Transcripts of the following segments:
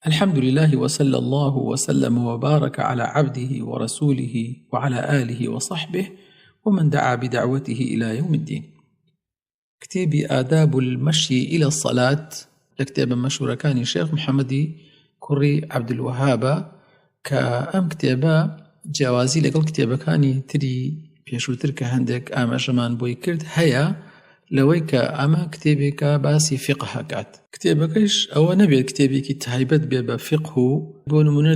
الحمد لله وصلى الله وسلم وبارك على عبده ورسوله وعلى آله وصحبه ومن دعا بدعوته إلى يوم الدين. كتابي آداب المشي إلى الصلاة لكتاب مشهور كان الشيخ محمد كري عبد الوهاب كأم كتابا جوازي لقل كتابا كاني تري بيشوتر كهندك آما شمان بوي كرد هيا لويك أما كتابك باسي فقه كات كتابكش أو نبي كتابك تهيبت بفقه بونمون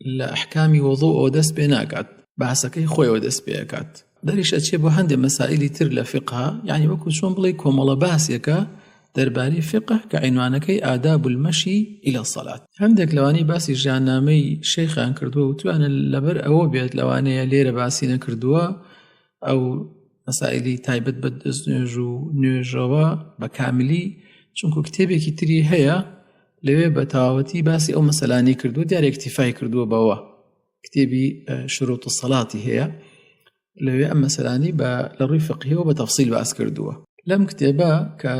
لأحكام وضوء ودس بيناكات باسكي خوي ودس بيناكات داريش أتشيبو هند مسائل تر لفقه يعني وكو شون بليكم الله باسيك درباري فقه كعنوانك آداب المشي إلى الصلاة. عندك لواني باسي جانامي شيخان كردوه وتوانا لبر أو بيت لواني ليرة باسينا كردوه أو مسائلی تایبەت بە دەستنوێژ و نوێژەوە بەکاملی چونکو کتێبێکی تری هەیە لەوێ بە تەواوەتی باسی ئەو مەسەلانەی کردووە دیارە اکتیفای کردووە بەوە کتێبی شروط الصلاتی هەیە لەوێ ئەم مەسەلانی لە ڕووی فقهیەوە بە تەفسیل باس کردووە. لەم کتێبە کە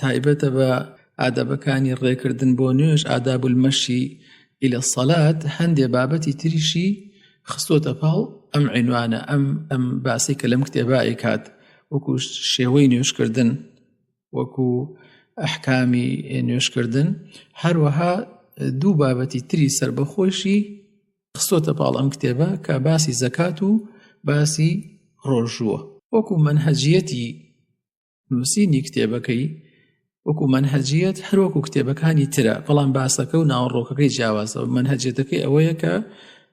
تایبەتە بە ئادەبەکانی ڕێکردن بۆ نوێژ آداب المشي إلى الصلاة هەندێ بابەتی تریشی خستوتە پاڵ ئەم عنوانە ئەم باسی کە لەم کتێبایە کات وەکو شێوەی نوێژکردن وەکو ئەحکامی نوێژکردن هەروەها دوو بابەتی تری سەربەخۆشی خستوتە پاڵ ئەم کتێبە کە باسی زەکات و باسی ڕۆژووە وەکو منهەجیەتی نووسینی کتێبەکەی وەکو منهەجیەت هەروەکو کتێبەکانی ترە بەڵام باسەکە و ناوەڕۆکەکەی جیاوازە منهەجیەتەکەی ئەوەیە کە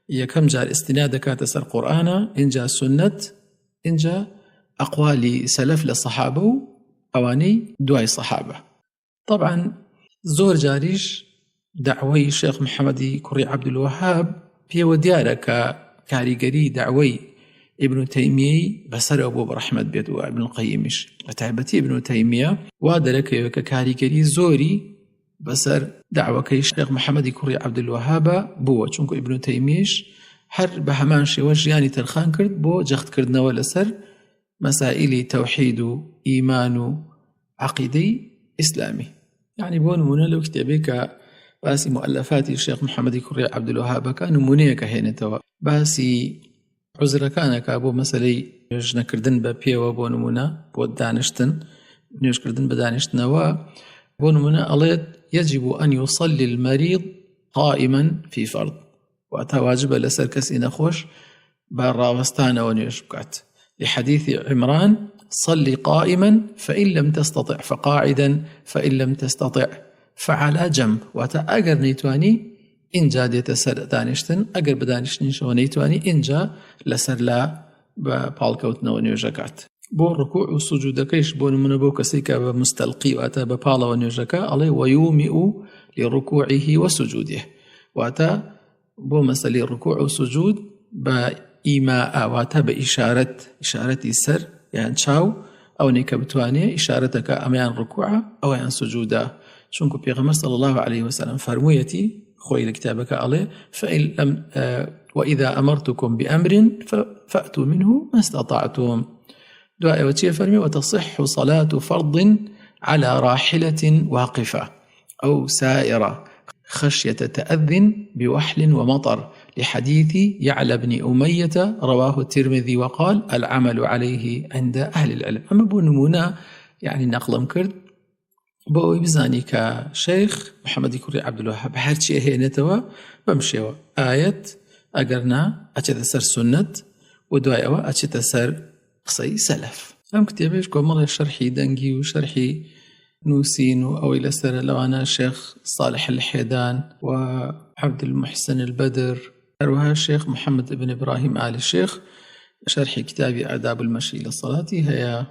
یەکەم جار استناد دەکاتە سەر قورئانە ئینجا سنەت ئینجا ئەقوالی سەلەف لە سەحابە و ئەوانەی دوای سەحابە. طبعا زۆر جاریش دعوەی شێخ محەممەدی کوڕی عەبدولوەهاب پێوە دیارە کە کاریگەری دعوەی ئیبن تەیمیەی بەسەرەوە بۆ بەڕەحمەت بێت و ئیبن القەیمیش بە تایبەتی ئیبن تەیمیە وا دەرەکەوێت کە کاریگەری زۆری بەسەر دعوەکەی شێخ محەممەدی کوڕی عەبدولوەهابە بووە چونکو ئیبن تەیمیش هەر بە هەمان شێوە ژیانی تەرخان کرد بۆ جەختکردنەوە لەسەر مەسائلی تەوحید و ئیمان و عەقیدەی ئیسلامی. یعنی بۆ نمونە لەو کتێبەی کە باسی مؤلفاتی شێخ محەممەدی کوڕی عەبدولوەهابەکە نمونەیەکە هێنێتەوە باسی عوزرەکانەکە بۆ مەسەلەی نوێژنەکردن بە پێوە بۆ نمونە بۆ دانیشتن نوێژکردن بە دانیشتنەوە بۆ نمونە ئەڵێت يجب أن يصلي المريض قائما في فرض وأتا واجب لسر كسي نخوش بالراوستان ونيش بكات لحديث عمران صلي قائما فإن لم تستطع فقاعدا فإن لم تستطع فعلى جنب وأتا أقر نيتواني إن جاد يتسر دانشتن أقر بدانشتن شو نيتواني إن جا لسر لا ببالكوتنا ونيوجكات بۆ ڕکوع و سوجودەکەیش بۆ نمونە بۆ کەسێک کە بە مستەلقی واتە بە پاڵەوە نوێژەکە ئەڵێ وەیومیئ لڕکوعیه وسجوده واتە بۆ مەسەلەی ڕکوع و سوجود بە ئیماء واتە بە ئیشارەتی سەر یان چاو ئەوەی کە بتوانێ ئیشارەتەکە ئەمەیان ڕکوعە ئەوەیان سوجودە چونکو پێغەمبەر صلی الله عليه وسلم فەرموویەتی خۆی لە کتابەکە ئەڵێ وإذا أمرتكم بأمر فأتوا منه ما استطعتم دعاء وتشي فرمي وتصح صلاة فرض على راحلة واقفة أو سائرة خشية تأذن بوحل ومطر لحديث يعلى بن أمية رواه الترمذي وقال العمل عليه عند أهل العلم. أما بو نمونا يعني نقل مكرد بو بزاني كشيخ محمد كوري عبدالوهاب هرشي هينتوا بمشيوا آية أقرنا أتتسر سنة ودعاء أتتسر قصي سلف. أم كتابيش كومال شرحي دنجي وشرحي نوسين وأوي لسر لوانا الشيخ صالح الحيدان وعبد المحسن البدر أروها الشيخ محمد بن إبراهيم آل الشيخ شرحي كتابي آداب المشي للصلاة هي